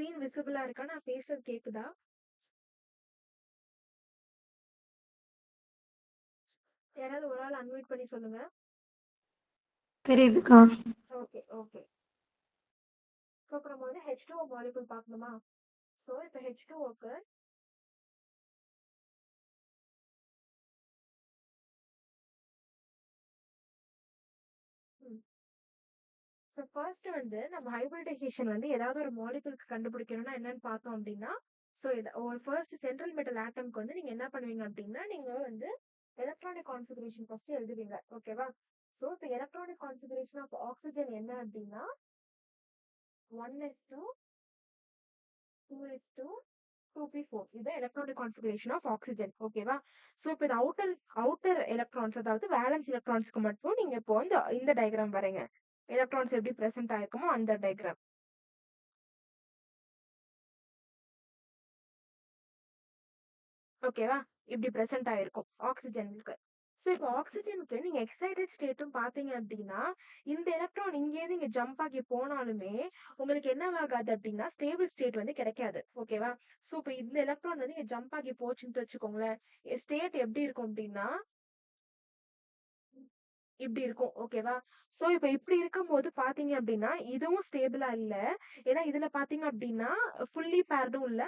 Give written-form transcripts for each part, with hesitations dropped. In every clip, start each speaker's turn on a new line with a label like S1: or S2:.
S1: Screen விசிபிளா இருக்கா? நான் பேசுறது கேக்குதா? யாராவது ஒரு ஆள் அன்மியூட் பண்ணி சொல்லுங்க.
S2: தெரியுதுக்கா.
S1: Okay, okay. ஸோ இப்ப நம்ம வந்து H2O மாலிக்யூல் பார்க்கணுமா? ஸோ இப்ப H2Oக்கு ம். ஸோ ஃபர்ஸ்ட் வந்து நம்ம ஹைபிரிடைசேஷன் வந்து ஏதாவது ஒரு மாலிக்யூலுக்கு கண்டுபிடிக்கணும்னா என்னன்னு பார்த்தோம் அப்படின்னா, ஸோ ஒரு ஃபர்ஸ்ட் சென்ட்ரல் மெட்டல் ஆட்டம்க்கு வந்து நீங்க என்ன பண்ணுவீங்க அப்படின்னா, நீங்க வந்து எலக்ட்ரானிக் கான்ஃபிகரேஷன் ஃபர்ஸ்ட் எழுதுவீங்க. ஓகேவா? ஸோ இப்போ எலக்ட்ரானிக் கான்ஃபிகரேஷன் ஆஃப் ஆக்ஸிஜன் என்ன அப்படின்னா 1s2 2s2 2p4 இது எலக்ட்ரானிக் கான்ஃபிகரேஷன் ஆஃப் ஆக்ஸிஜன். ஓகேவா? ஸோ இப்போ இது அவுட்டர் அவுட்டர் எலக்ட்ரான்ஸ் அதாவது வேலன்ஸ் எலக்ட்ரான்ஸ்க்கு மட்டும் நீங்க இப்போ வந்து இந்த டயக்ராம் வரைங்க. எலக்ட்ரான்ஸ் எப்படி பிரசன்ட் ஆயிருக்குமோ அந்த டயக்ராம். ஓகேவா? இப்படி பிரசன்ட் ஆயிருக்கும் ஆக்ஸிஜனுக்கு. ஸோ இப்போ ஆக்ஸிஜனுக்கு நீங்க எக்ஸைட்டட் ஸ்டேட்டும் பாத்தீங்க அப்படின்னா, இந்த எலக்ட்ரான் இங்கேருந்து இங்க ஜம்ப் ஆகி போனாலுமே உங்களுக்கு என்ன ஆகாது அப்படின்னா ஸ்டேபிள் ஸ்டேட் வந்து கிடைக்காது. ஓகேவா? ஸோ இப்போ இந்த எலக்ட்ரான் வந்து இங்க ஜம்ப் ஆகி போச்சுன்னு வச்சுக்கோங்களேன், ஸ்டேட் எப்படி இருக்கும் அப்படின்னா இப்படி இருக்கும். ஓகேவா? சோ இப்ப இப்படி இருக்கும்போது பாத்தீங்க அப்படின்னா இதுவும் ஸ்டேபிளா இல்ல. ஏன்னா இதுல பாத்தீங்க அப்படின்னா ஃபுல்லி பேர்டும் இல்ல,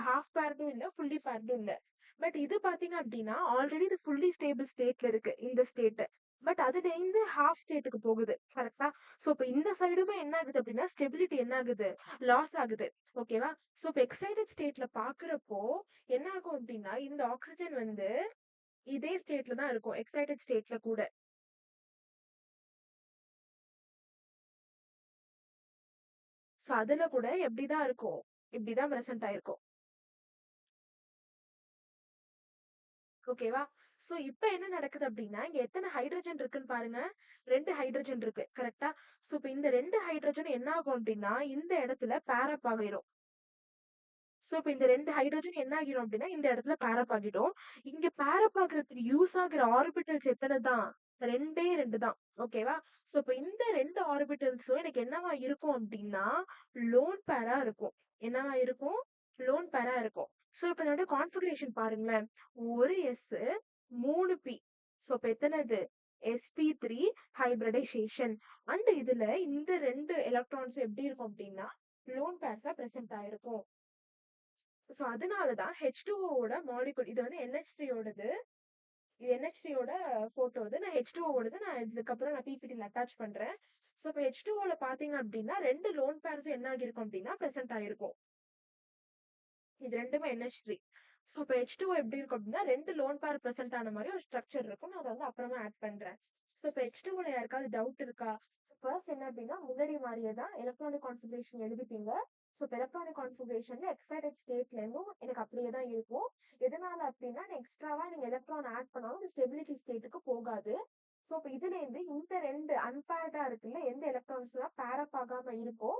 S1: ஹாஃப் பேர்டும் இல்ல, ஃபுல்லி பேர்டும் இல்ல. பட் இது பாத்தீங்க அப்படின்னா ஆல்ரெடி இது ஃபுல்லி ஸ்டேபிள் ஸ்டேட்ல இருக்கு இந்த ஸ்டேட். பட் அதுல இருந்து ஹாஃப் ஸ்டேட்டுக்கு போகுது. கரெக்டா? சோ இப்ப இந்த சைடுமே என்ன ஆகுது அப்படின்னா ஸ்டெபிலிட்டி என்ன ஆகுது, லாஸ் ஆகுது. ஓகேவா? சோ இப்ப எக்ஸைட்டட் ஸ்டேட்ல பாக்குறப்போ என்ன ஆகும் அப்படின்னா இந்த ஆக்சிஜன் வந்து இதே ஸ்டேட்ல தான் இருக்கும், எக்ஸைட்டட் ஸ்டேட்ல கூட. சோ அதுல கூட எப்படிதான் இருக்கும், இப்படிதான் பிரசன்ட் ஆயிருக்கும். ஓகேவா? சோ இப்ப என்ன நடக்குது அப்படின்னா இங்க எத்தனை ஹைட்ரஜன் இருக்குன்னு பாருங்க. 2 ஹைட்ரஜன் இருக்கு. கரெக்டா? சோ இப்ப இந்த 2 ஹைட்ரஜன் என்ன ஆகும் அப்படின்னா இந்த இடத்துல பேர் அப் ஆகிரும். சோ இப்ப இந்த 2 ஹைட்ரஜன் என்ன ஆகிரும் அப்படின்னா இந்த இடத்துல பேர் அப் ஆகிடும். இங்க பேர் அப் ஆகுறதுக்கு யூஸ் ஆகுற ஆர்பிட்டல்ஸ் எத்தனை தான்? 2 தான். ஓகேவா? சோ இப்ப இந்த 2 ஆர்பிட்டல்ஸும் எனக்கு என்னவா இருக்கும் அப்படின்னா லோன் பேரா இருக்கும். என்னவா இருக்கும்? லோன் பேரா இருக்கும். சோ இப்ப இதோட கான்ஃபிகரேஷன் பாருங்களேன். ஒரு S 3 P. சோ இப்ப எத்தனைது? sp3 hybridisation. அண்ட் இதுல இந்த 2 எலக்ட்ரான்ஸ் எப்படி இருக்கும் அப்படின்னா லோன் பேர்ஸா பிரசன்ட் ஆயிருக்கும். சோ அதனாலதான் H2O ஓட மாலிகுல் இது வந்து NH3 ஓடது. இது NH3 ஓட போட்டோ இது. நான் H2O ஓடது நான் இதுக்கப்புறம் நான் PPT அட்டாச் பண்றேன். சோ இப்ப H2O ல பாத்தீங்க அப்படின்னா 2 லோன் பேர்ஸும் என்ன ஆகிருக்கும் அப்படின்னா பிரசன்ட் ஆயிருக்கும். இது ரெண்டுமே NH3. சோ இப்ப H2O எப்படி இருக்கும் அப்படின்னா 2 லோன் பேர் பிரசன்ட் ஆன மாதிரி ஒரு ஸ்ட்ரக்சர் இருக்கும். நான் அதை வந்து அப்புறமா ஆட் பண்றேன். சோ இப்ப H2O ல யாருக்காவது டவுட் இருக்கா? ஃபர்ஸ்ட் என்ன அப்படின்னா முன்னாடி மாதிரியே தான் எலக்ட்ரானிக் கான்ஃபிகரேஷன் எழுதிப்பீங்க. ஸோ இப்போ எலக்ட்ரானிக் கான்ஃபிகரேஷன்ல எக்ஸைட்டட் ஸ்டேட்ல இருந்தும் எனக்கு அப்படியே தான் இருக்கும். எதனால அப்படின்னா எக்ஸ்ட்ராவா நீங்க எலக்ட்ரான் ஆட் பண்ணாலும் இந்த ஸ்டெபிலிட்டி ஸ்டேட்டுக்கு போகாது. ஸோ இப்போ இதுல இருந்து இந்த 2 அன்பேர்டா இருக்குல்ல, எந்த எலக்ட்ரான்ஸ் எல்லாம் பேரப் ஆகாம இருக்கோ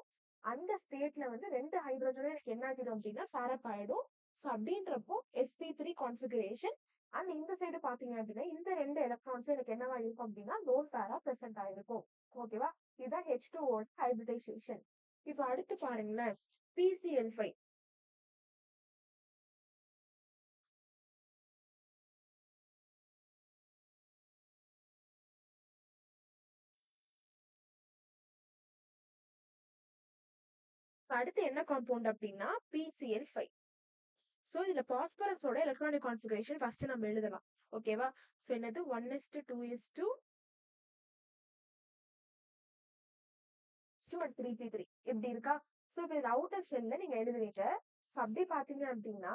S1: அந்த ஸ்டேட்ல வந்து 2 ஹைட்ரஜனும் எனக்கு என்ன ஆகிடும் அப்படின்னா பேரப் ஆயிடும். ஸோ அப்படின்றப்போ sp3 கான்ஃபிகரேஷன். அண்ட் இந்த சைடு பாத்தீங்க அப்படின்னா இந்த 2 எலக்ட்ரான்ஸும் எனக்கு என்னவா இருக்கும் அப்படின்னா லோன் பேரா பிரசன்ட் ஆயிருக்கும். ஓகேவா? இதுதான் H2O ஹைபிரிடைசேஷன். இப்போ அடுத்து பாருங்களேன், PCl5. அடுத்து என்ன காம்பவுண்ட் அப்படின்னா PCl5. ஸோ இதுல பாஸ்பரஸோட எலக்ட்ரானிக் கான்ஃபிகரேஷன் ஃபர்ஸ்ட் நம்ம எழுதலாம். ஓகேவா? ஸோ என்னது 1s2 2s2 3p3 இப்படி இருக்கா? ஸோ இப்போ இது அவுட்டர் ஷெல்ல நீங்க எழுதுறீங்க. ஸோ அப்படி பாத்தீங்க அப்படின்னா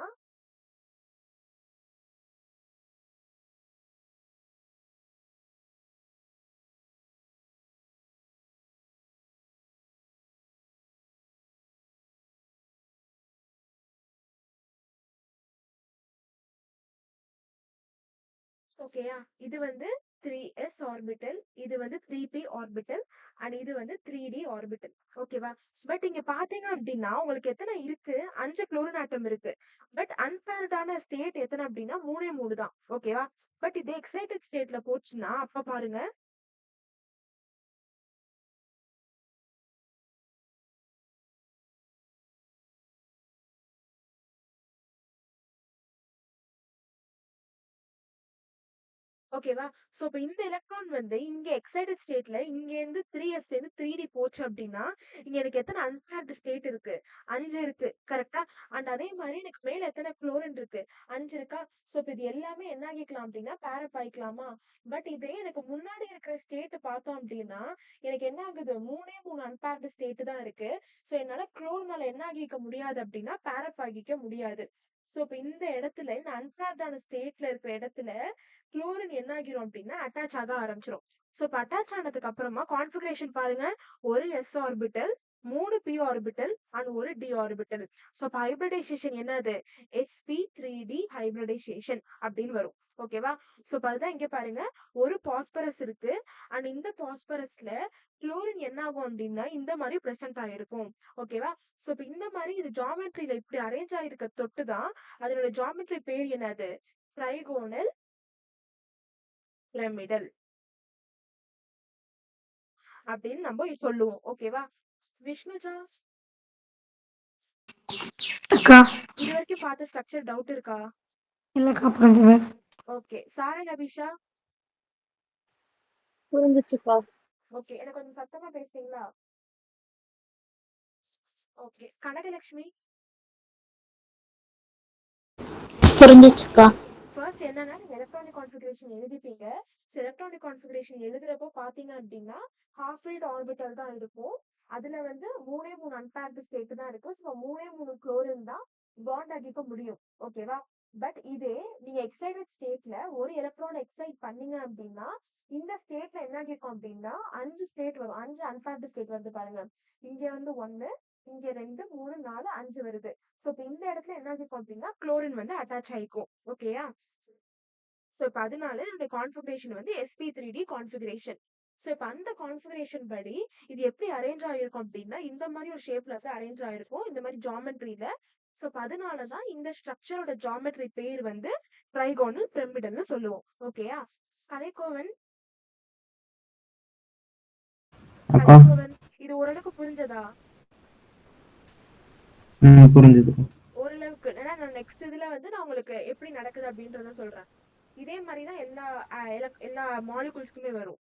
S1: ஓகேயா? இது வந்து 3s ஆர்பிட்டல், இது வந்து 3p ஆர்பிட்டல், அண்ட் இது வந்து 3d ஆர்பிட்டல். ஓகேவா? பட் இங்க பாத்தீங்க அப்படின்னா உங்களுக்கு எத்தனை இருக்கு? 5 குளோரின் ஆட்டம் இருக்கு. பட் அன்பேர்டான ஸ்டேட் எத்தனை அப்படின்னா 3 தான். ஓகேவா? பட் இது எக்ஸைட்டட் ஸ்டேட்ல போச்சுன்னா அப்ப பாருங்க ஓகேவா? சோ இப்ப இந்த எலக்ட்ரான் வந்து இங்க எக்ஸைட்டட் ஸ்டேட்ல இங்கேருந்து 3s லேருந்து 3d போச்சு அப்டின்னா, இங்க எனக்கு எத்தன அன்பேர்டு ஸ்டேட் இருக்கு? 5 இருக்கு. கரெக்ட்டா? அண்ட் அதே மாரி எனக்கு மேல எத்தன குளோரின் இருக்கு? 5 இருக்கா? சோ இப்ப இது எல்லாமே என்ன ஆகிக்கலாம் அப்டின்னா, பேர் அப் ஆயிக்கலாமா? பட் இதே எனக்கு முன்னாடி இருக்கிற ஸ்டேட் பார்த்தோம் அப்டின்னா, எனக்கு என்ன ஆகுது? 3 அன்பேர்டு ஸ்டேட் தான் இருக்கு. சோ என்னால குளோர்னால என்ன ஆகிக்க முடியாது அப்டின்னா, பேர் அப் ஆகிக்க முடியாது. சோ இப்ப இந்த இடத்துல இந்த அன்பேர்டான ஸ்டேட்ல இருக்கிற இடத்துல குளோரின் என்ன ஆகிரும் அப்படின்னா அட்டாச் ஆக ஆரம்பிச்சிரும். ஸோ இப்போ அட்டாச் ஆனதுக்கு அப்புறமா கான்ஃபிகரேஷன் பாருங்க, ஒரு s orbital, 3p orbital and ஒரு டி ஆர்பிட்டல். ஸோ இப்போ ஹைபிரிடைசேஷன் என்னது? sp3d ஹைபிரிடைசேஷன் அப்படின்னு வரும். ஓகேவா? ஸோ இப்போ அதுதான் இங்க பாருங்க, ஒரு பாஸ்பரஸ் இருக்கு அண்ட் இந்த பாஸ்பரஸ்ல குளோரின் என்ன ஆகும் அப்படின்னா இந்த மாதிரி பிரசன்ட் ஆயிருக்கும். ஓகேவா? ஸோ இப்போ இந்த மாதிரி இது ஜாமெட்ரியில இப்படி அரேஞ்ச் ஆயிருக்க தொட்டு தான் அதனோட ஜாமெட்ரி பேர் என்னது? ட்ரைகோனல் பிரமிடல் அப்படின்னு நம்ம சொல்லுவோம். ஓகேவா? விஷ்ணுஜா,
S2: அக்கா
S1: இது வரைக்கும் பார்த்த ஸ்ட்ரக்சர் டவுட் இருக்கா?
S2: இல்லக்கா புரிஞ்சுது.
S1: ஓகே. சாரா அபிஷா,
S3: புரிஞ்சுச்சுக்கா.
S1: ஓகே. எனக்கு கொஞ்சம் சத்தமா பேசுறீங்களா? ஓகே. கனகலட்சுமி,
S3: புரிஞ்சுச்சுக்கா.
S1: ஃபர்ஸ்ட் என்னன்னா நீங்க எலக்ட்ரானிக் கான்ஃபிகரேஷன் எழுதிப்பீங்க. ஸோ எலக்ட்ரானிக் கான்ஃபிகரேஷன் எழுதுறப்போ பாத்தீங்க அப்படின்னா ஹாஃப் ஃபீல்ட் ஆர்பிட்டல் தான் இருக்கும். அதுல வந்து 3 அன்பேர்டு ஸ்டேட் தான் இருக்கும். ஸோ 3 குளோரின் தான் பாண்ட் ஆகிக்க முடியும். ஓகேவா? பட் இதே நீங்க எக்ஸைட்டட் ஸ்டேட்ல ஒரு எலக்ட்ரான் எக்ஸைட் பண்ணீங்க அப்படின்னா இந்த ஸ்டேட்ல என்ன ஆகிருக்கும் அப்படின்னா 5 ஸ்டேட் வரும். 5 அன்பேர்டு ஸ்டேட் வருது பாருங்க. இங்க வந்து 1, இங்க 2, 3, 4, 5 வருது. சோ இப்ப இந்த இடத்துல என்ன ஆகிருக்கும் அப்படின்னா குளோரின் வந்து அட்டாச் ஆயிக்கும். ஓகேயா? சோ இப்ப அதனால என்னுடைய கான்ஃபிகரேஷன் வந்து sp3d கான்ஃபிகரேஷன். சோ இப்ப அந்த கான்ஃபிகரேஷன் படி இது எப்படி அரேஞ்ச் ஆயிருக்கும் அப்படின்னா இந்த மாதிரி ஒரு ஷேப்ல தான் அரேஞ்ச் ஆயிருக்கும், இந்த மாதிரி ஜாமெட்ரியில. சோ இப்ப அதனாலதான் இந்த ஸ்ட்ரக்சரோட ஜாமெட்ரி பேர் வந்து ட்ரைகோனல் பிரமிடல்னு சொல்லுவோம். ஓகேயா? கலைக்கோவன்,
S4: அக்கா.
S1: கலைக்கோவன், இது ஓரளவுக்கு புரிஞ்சதா?
S4: புரிஞ்சுது.
S1: ஓரளவுக்கு. ஏன்னா நான் நெக்ஸ்ட் இதுல வந்து நான் உங்களுக்கு எப்படி நடக்குது அப்படின்றத சொல்றேன். இதே மாதிரிதான் எல்லா மாலிகூல்ஸ்க்குமே வரும்.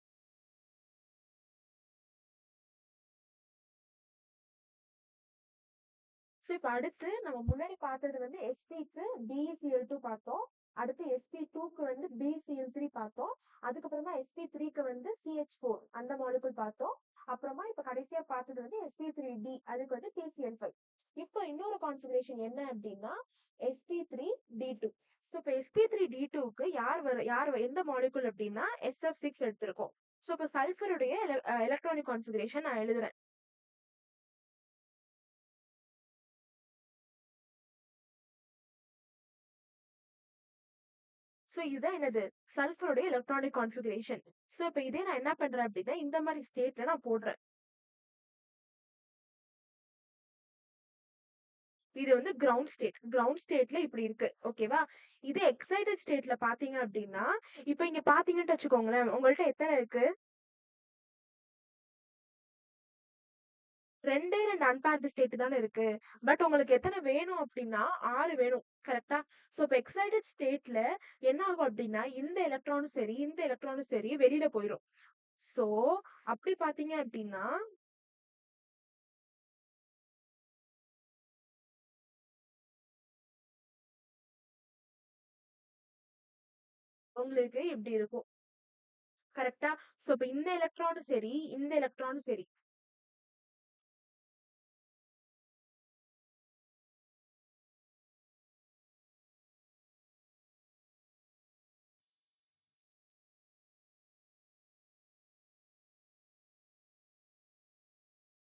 S1: ஸோ இப்போ அடுத்து நம்ம முன்னாடி பார்த்தது வந்து sp-க்கு BeCl2 பார்த்தோம். அடுத்து sp2க்கு வந்து BCl3 பார்த்தோம். அதுக்கப்புறமா sp3க்கு வந்து CH4 அந்த மாலிகுல் பார்த்தோம். அப்புறமா இப்ப கடைசியா பார்த்தது வந்து sp3d அதுக்கு வந்து PCl5. இப்போ இன்னொரு கான்ஃபிகரேஷன் என்ன அப்படின்னா sp3d2. ஸோ இப்போ sp3d2க்கு யார் எந்த மாலிகுல் அப்படின்னா SF6 எடுத்திருக்கோம். ஸோ இப்போ சல்ஃபருடைய எலக்ட்ரானிக் கான்ஃபிகரேஷன் நான் எழுதுறேன். ஸோ இதுதான் என்னது? சல்ஃபருடைய எலக்ட்ரானிக் கான்ஃபிகரேஷன். ஸோ இப்போ இதே நான் என்ன பண்றேன் அப்படின்னா இந்த மாதிரி ஸ்டேட்ல நான் போடுறேன். இது வந்து கிரவுண்ட் ஸ்டேட். கிரவுண்ட் ஸ்டேட்ல இப்படி இருக்கு. ஓகேவா? இது எக்ஸைட்டட் ஸ்டேட்ல பாத்தீங்க அப்படின்னா இப்போ இங்க பாத்தீங்கன்னு வச்சுக்கோங்களேன், உங்கள்ட்ட எத்தனை இருக்கு? 2 அன்பேர்டு ஸ்டேட் தானே இருக்கு. பட் உங்களுக்கு எத்தனை வேணும் அப்படின்னா 6 வேணும். கரெக்டா? ஸோ இப்போ எக்ஸைட்டட் ஸ்டேட்ல என்ன ஆகும் அப்படின்னா இந்த எலக்ட்ரானும் சரி இந்த எலக்ட்ரானும் சரி வெளியில போயிடும். ஸோ அப்படி பாத்தீங்க அப்படின்னா உங்களுக்கு இப்படி இருக்கும். கரெக்டா? சோ இப்ப இந்த எலக்ட்ரானும் சரி இந்த எலக்ட்ரானும் சரி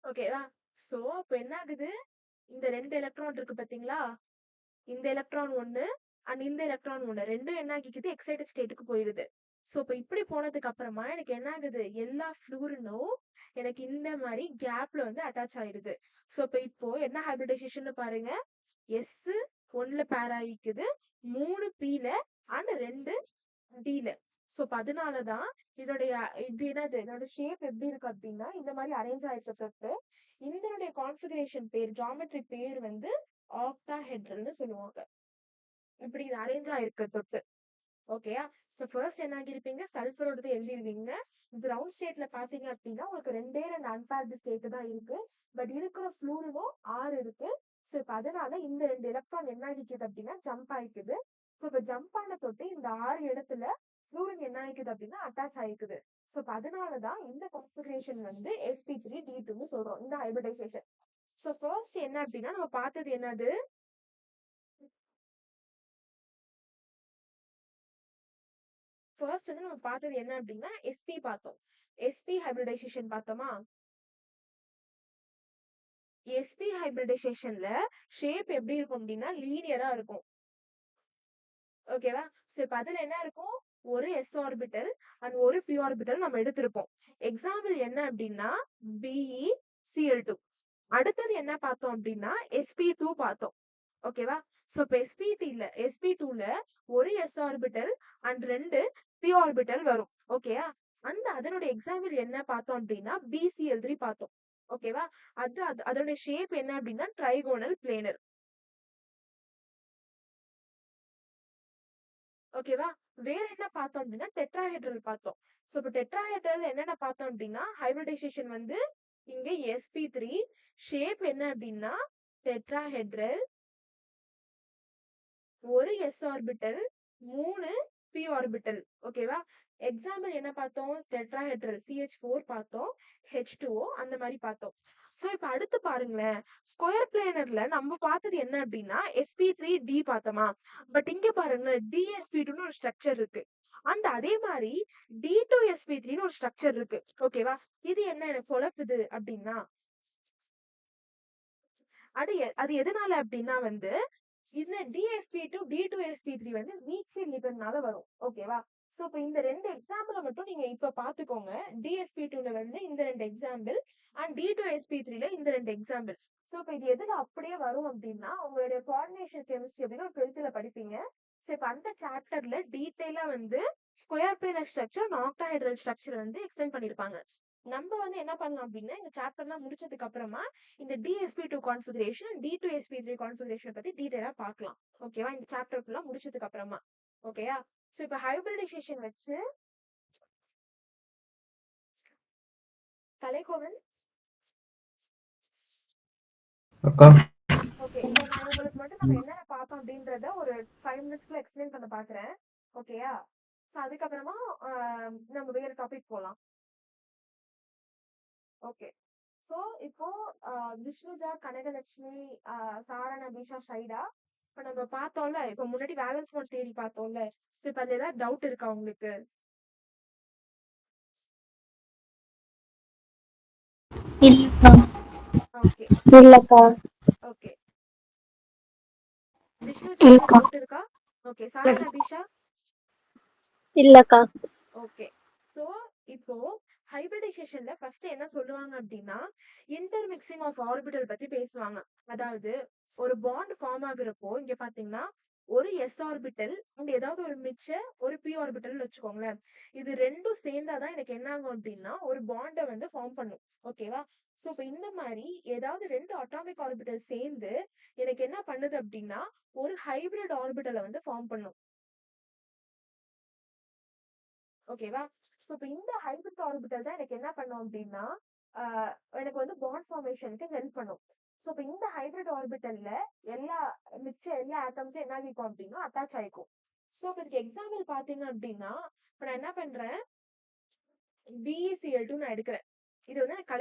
S1: ஓகேவா? சோ இப்ப என்ன ஆகுது? இந்த 2 எலக்ட்ரான் இருக்கு பாத்தீங்களா? இந்த எலக்ட்ரான் 1 அண்ட் இந்த எலக்ட்ரான் 1 ரெண்டும் என்ன ஆகிக்குது? எக்ஸைட்டட் ஸ்டேட்டுக்கு போயிருது. சோ இப்ப இப்படி போனதுக்கு அப்புறமா எனக்கு என்ன ஆகுது? எல்லா ஃப்ளூரினும் எனக்கு இந்த மாதிரி கேப்ல வந்து அட்டாச் ஆயிருது. சோ இப்போ என்ன ஹைபிரிடைசேஷன் பாருங்க. S 1ல பேர் ஆகிக்குது, 3pல அண்ட் 2dல. சோ அதனாலதான் இதோடைய இது என்னது? இதோட ஷேப் எப்படி இருக்கு அப்படின்னா இந்த மாதிரி அரேஞ்ச் ஆயிருக்கப்பட்டு இதனுடைய கான்ஃபிகரேஷன் பேர் ஜாமெட்ரி பேர் வந்து ஆக்டாஹெட்ரல்னு சொல்லுவாங்க. இப்படி இது அரேஞ்ச் ஆயிருக்க தொட்டு. ஓகேயா? ஸோ ஃபர்ஸ்ட் என்ன ஆகியிருப்பீங்க, சல்ஃபரோடது எழுதிருவீங்க. கிரவுண்ட் ஸ்டேட்ல பாத்தீங்க அப்படின்னா உங்களுக்கு 2 அன்பேர்டு ஸ்டேட் தான் இருக்கு. பட் இருக்கிற ஃப்ளூரினும் 6 இருக்கு. ஸோ இப்ப அதனால இந்த 2 எலக்ட்ரான் என்ன ஆகிக்குது அப்படின்னா ஜம்ப் ஆயிக்குது. ஸோ இப்ப ஜம்ப் ஆன தொட்டு இந்த 6 இடத்துல ஃப்ளூரின் என்ன ஆயிக்குது அப்படின்னா அட்டாச் ஆயிக்குது. ஸோ இப்ப அதனாலதான் இந்த கான்ஃபிகரேஷன் வந்து sp3d2ன்னு சொல்றோம், இந்த ஹைபிரிடைசேஷன். ஸோ ஃபர்ஸ்ட் என்ன அப்படின்னா நம்ம பார்த்தது என்னது, ஃபர்ஸ்ட் வந்து நம்ம பார்த்தது என்ன அப்படின்னா sp பார்த்தோம். sp ஹைபிரிடைசேஷன் பார்த்தோமா? sp ஹைபிரிடைசேஷன்ல ஷேப் எப்படி இருக்கும் அப்படின்னா லீனியரா இருக்கும். ஓகேவா? சோ இப்ப அதுல என்ன இருக்கும், ஒரு s ஆர்பிட்டல் அண்ட் ஒரு p ஆர்பிட்டல் நம்ம எடுத்திருப்போம். எக்ஸாம்பிள் என்ன அப்படின்னா BeCl2. அடுத்தது என்ன பார்த்தோம் அப்படின்னா sp2 பார்த்தோம். ஓகேவா? சோ இப்ப sp2ல ஒரு s orbital and 2 p orbital வரும். ஓகேயா? அதனுடைய எக்ஸாம்பிள் என்ன பார்த்தோம் அப்படின்னா BCl3 பார்த்தோம். ஓகேவா? அதோட ஷேப் என்ன அப்படின்னா ட்ரைகோனல் பிளேனர். ஓகேவா? வேற என்ன பார்த்தோம் அப்படின்னா டெட்ராஹெட்ரல் பார்த்தோம். சோ இப்ப டெட்ராஹெட்ரல் என்னென்ன பார்த்தோம் அப்படின்னா ஹைபிரிடைசேஷன் வந்து இங்க sp3, ஷேப் என்ன அப்படின்னா டெட்ராஹெட்ரல், ஒரு s ஆர்பிட்டல், 3 p ஆர்பிட்டல். ஓகேவா? எக்ஸாம்பிள் என்ன பார்த்தோம், டெட்ராஹெட்ரல் CH4 பார்த்தோம், H2O அந்த மாதிரி பார்த்தோம். சோ இப்ப அடுத்து பாருங்களேன், ஸ்கொயர் பிளேனர்ல நம்ம பார்த்தது என்ன அப்படின்னா sp3d பார்த்தோமா? பட் இங்க பாருங்க dsp2ன்னு ஒரு ஸ்ட்ரக்சர் இருக்கு. அதே மாதிரி d2sp3ன்னு ஒரு ஸ்ட்ரக்சர் இருக்கு. ஓகேவா? இது என்ன எனக்கு குழப்புது அப்படின்னா அது எதனால அப்படின்னா வந்து இதுல DSP2 D2sp3 வந்து வீக் ஃபீல்ட் லிகண்ட்னால வரும். ஓகேவா? சோ இப்ப இந்த 2 எக்ஸாம்பிள் மட்டும் நீங்க இப்ப பாத்துக்கோங்க. DSP2ல வந்து இந்த 2 எக்ஸாம்பிள் அண்ட் D2sp3ல இந்த 2 எக்ஸாம்பிள். சோ இப்ப இது எதுல அப்படியே வரும் அப்படின்னா உங்களுடைய கோஆர்டினேஷன் கெமிஸ்ட்ரி அப்படின்னு ஒரு 12th படிப்பீங்க. சோ இப்ப அந்த சாப்டர்ல டீடைலா வந்து square planar structure and octahedral structure வந்து எக்ஸ்பிளைன் பண்ணிருப்பாங்க. நம்ம வந்து என்ன பண்ணலாம் அப்படின்னா இந்த சாப்டர்லாம் முடிச்சதுக்கு அப்புறமா இந்த DSP2 கான்ஃபிகரேஷன் D2sp3 கான்ஃபிகரேஷன் பத்தி டீடைலா பார்க்கலாம். ஓகேவா? இந்த சாப்டர் ஃபுல்லா முடிச்சதுக்கு அப்புறமா. ஓகேயா? சோ இப்ப ஹைபிரிடைசேஷன் வச்சு கலைக்கோவன்.
S4: அக்கா
S1: ஓகே, இப்போ நான் உங்களுக்கு மட்டும் நம்ம என்னென்ன பார்த்தோம் அப்படின்றத ஒரு 5 மினிட்ஸ்க்குள்ள எக்ஸ்பிளைன் பண்ண பாக்குறேன். ஓகேயா? சோ அதுக்கப்புறமா நம்ம வேற டாபிக் போலாம். ஓகே. சோ இப்போ விஷ்ணுஜா, கனகலட்சுமி, சாரா, நபீஷா, ஷைடா இப்ப நம்ம பார்த்தோம்ல, இப்ப முன்னாடி வேலன்ஸ் மோட் தியரி பார்த்தோம்ல. சோ இப்ப அதுல ஏதாவது டவுட் இருக்கா உங்களுக்கு?
S3: இல்லக்கா.
S1: ஓகே.
S3: இல்லக்கா.
S1: ஓகே. விஷ்ணுஜா ஏதாவது
S2: இல்லக்கா.
S1: டவுட் இருக்கா? ஓகே. சாரா, நபீஷா?
S3: இல்லக்கா.
S1: ஓகே. சோ இப்போ ஹைபிரிடைசேஷன்ல ஃபர்ஸ்ட் என்ன சொல்லுவாங்க அப்படின்னா இன்டர்மிக்சிங் ஆஃப் ஆர்பிட்டல் பத்தி பேசுவாங்க. அதாவது ஒரு பாண்ட் ஃபார்ம் ஆகுறப்போ இங்க பாத்தீங்கன்னா ஒரு s ஆர்பிட்டல் அண்ட் ஏதாவது ஒரு மிச்ச ஒரு p ஆர்பிட்டல்னு வச்சுக்கோங்களேன். இது ரெண்டும் சேர்ந்தாதான் எனக்கு என்ன ஆகும் அப்படின்னா ஒரு பாண்டை வந்து ஃபார்ம் பண்ணும். ஓகேவா? சோ இப்ப இந்த மாதிரி ஏதாவது 2 அட்டாமிக் ஆர்பிட்டல் சேர்ந்து எனக்கு என்ன பண்ணுது அப்படின்னா ஒரு ஹைபிரிட் ஆர்பிட்டலை வந்து ஃபார்ம் பண்ணும். ஓகேவா? சோ இப்ப இந்த ஹைபிரிட் ஆர்பிட்டல் தான் எனக்கு என்ன பண்ணும் அப்படின்னா எனக்கு வந்து பாண்ட் ஃபார்மேஷனுக்கு ஹெல்ப் பண்ணும். சோ இப்ப இந்த ஹைபிரிட் ஆர்பிட்டல்ல மிச்ச எல்லா ஆட்டம்ஸும் என்ன ஆகிக்கும் அப்படின்னா அட்டாச் ஆயிக்கும். சோ இப்ப இதுக்கு எக்ஸாம்பிள் பாத்தீங்க அப்படின்னா இப்ப நான் என்ன பண்றேன், BeCl2 நான் எடுக்கிறேன். இது வந்து நான்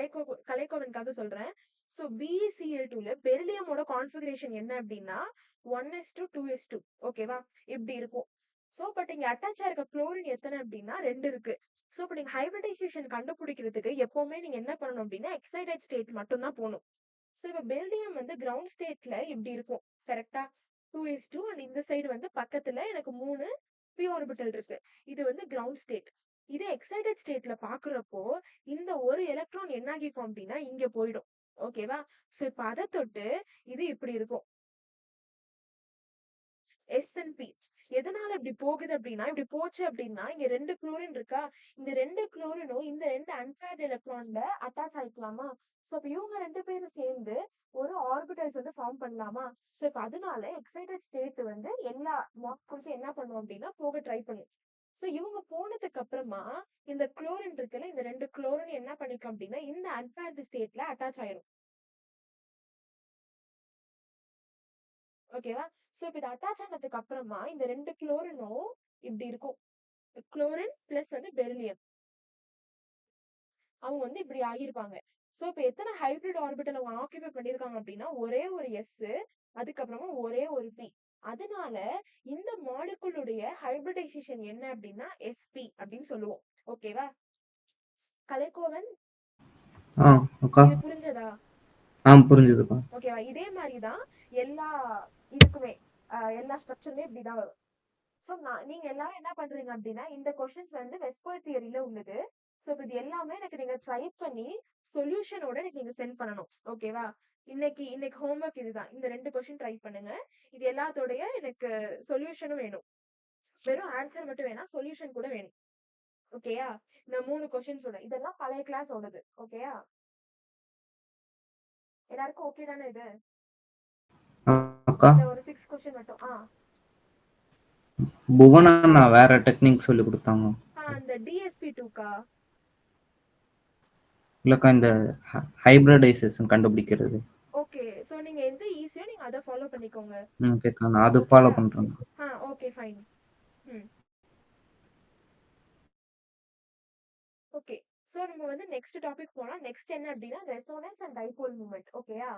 S1: கலைக்கோவனுக்காக சொல்றேன். சோ BeCl2ல பெரிலியமோட கான்ஃபிகரேஷன் என்ன அப்படின்னா 1s2 2s2. ஓகேவா? இப்படி இருக்கும். சோ பட் இங்க அட்டாச் ஆயிருக்க குளோரின் எத்தனை அப்படின்னா 2 இருக்கு. சோ இப்ப நீங்க ஹைபிரிடைசேஷன் கண்டுபிடிக்கிறதுக்கு எப்பவுமே நீங்க என்ன பண்ணணும் அப்படின்னா எக்ஸைட்டட் ஸ்டேட் மட்டும் தான் போகணும். சோ இப்ப பெரிலியம் வந்து கிரவுண்ட் ஸ்டேட்ல இப்படி இருக்கும். கரெக்டா? 2s2 அண்ட் இந்த சைடு வந்து பக்கத்துல எனக்கு 3 p ஆர்பிட்டல் இருக்கு. இது வந்து கிரவுண்ட் ஸ்டேட். இது எக்ஸைட்டட் ஸ்டேட்ல பாக்குறப்போ இந்த ஒரு எலக்ட்ரான் என்ன ஆகிக்கும் அப்படின்னா இங்க போயிடும். ஓகேவா? சோ இப்ப அதை தொட்டு இது இப்படி இருக்கும். S and P. எதனால இப்படி போகுது அப்படின்னா, இப்படி போச்சு அப்படின்னா, இங்க 2 குளோரின் இருக்கா? இந்த 2 குளோரினும் இந்த 2 அன்ஃபேர்ட் எலக்ட்ரான்ல அட்டாச் ஆயிக்கலாமா? சோ அப்ப இவங்க 2 பேரும் சேர்ந்து ஒரு ஆர்பிட்டல்ஸ் வந்து ஃபார்ம் பண்ணலாமா? சோ இப்ப அதனால எக்ஸைட்டட் ஸ்டேட் வந்து எல்லா மாலிகுல்ஸும் என்ன பண்ணும் அப்படின்னா போக ட்ரை பண்ணும். சோ இவங்க போனதுக்கு அப்புறமா இந்த குளோரின் இருக்குல்ல, இந்த 2 குளோரின் என்ன பண்ணிக்கும் அப்படின்னா இந்த அன்ஃபேர்ட் ஸ்டேட்ல அட்டாச் ஆயிரும். ஓகேவா? சோ இப்ப இது அட்டாச் ஆனதுக்கு அப்புறமா இந்த 2 குளோரினும் இப்படி இருக்கும். குளோரின் பிளஸ் வந்து பெரிலியம். அவங்க வந்து இப்படி ஆகியிருப்பாங்க. சோ இப்ப எத்தனை ஹைபிரிட் ஆர்பிட்டல் அவங்க ஆக்கியூபை பண்ணிருக்காங்க அப்படின்னா ஒரே ஒரு S, அதுக்கப்புறமா ஒரே ஒரு P. அதனால இந்த மாலிகுலுடைய ஹைபிரிடைசேஷன் என்ன அப்படின்னா sp அப்படின்னு சொல்லுவோம். ஓகேவா? கலைக்கோவன்,
S4: ஆ அக்கா
S1: இது புரிஞ்சதா?
S4: புரிஞ்சுதுக்கா.
S1: ஓகேவா? இதே மாதிரிதான் எல்லா இதுக்குமே எல்லா ஸ்ட்ரக்சருமே இப்படிதான் வரும். சோ நீங்க எல்லாரும் என்ன பண்றீங்க அப்படின்னா இந்த கொஸ்டின்ஸ் வந்து வெஸ்பர் தியரியில உள்ளது. சோ இது எல்லாமே எனக்கு நீங்க டைப் பண்ணி சொல்யூஷனோட எனக்கு நீங்க சென்ட் பண்ணணும். ஓகேவா? இன்னைக்கு ஹோம்ஒர்க் இதுதான். இந்த 2 கொஸ்டின் ட்ரை பண்ணுங்க. இது எல்லாத்தோடைய எனக்கு சொல்யூஷனும் வேணும். வெறும் ஆன்சர் மட்டும் வேணாம், சொல்யூஷன் கூட வேணும். ஓகேயா? இந்த 3 கொஸ்டின்ஸோட இதெல்லாம் பழைய கிளாஸ் ஓடது. ஓகேயா? எல்லாருக்கும் ஓகே தானே இது?
S4: அக்கா
S1: இந்த ஒரு 6 கொஸ்டின் மட்டும்.
S4: புவனா நான் வேற டெக்னிக் சொல்லி கொடுத்தாங்க.
S1: அந்த DSP2க்கா?
S4: இல்லக்கா இந்த ஹைபிரிடைசேஷன் கண்டுபிடிக்கிறது.
S1: ஓகே. சோ நீங்க எது ஈஸியோ நீங்க அதை ஃபாலோ பண்ணிக்கோங்க.
S4: ஓகேக்கா நான் அது ஃபாலோ
S1: ஓகேயா?
S4: பண்றேன்.
S1: Okay fine. ஓகே. சோ நம்ம வந்து நெக்ஸ்ட் டாபிக் போலாம். நெக்ஸ்ட் என்ன அப்படின்னா ரெசோனன்ஸ் அண்ட் டைபோல் மூமெண்ட். ஓகேயா?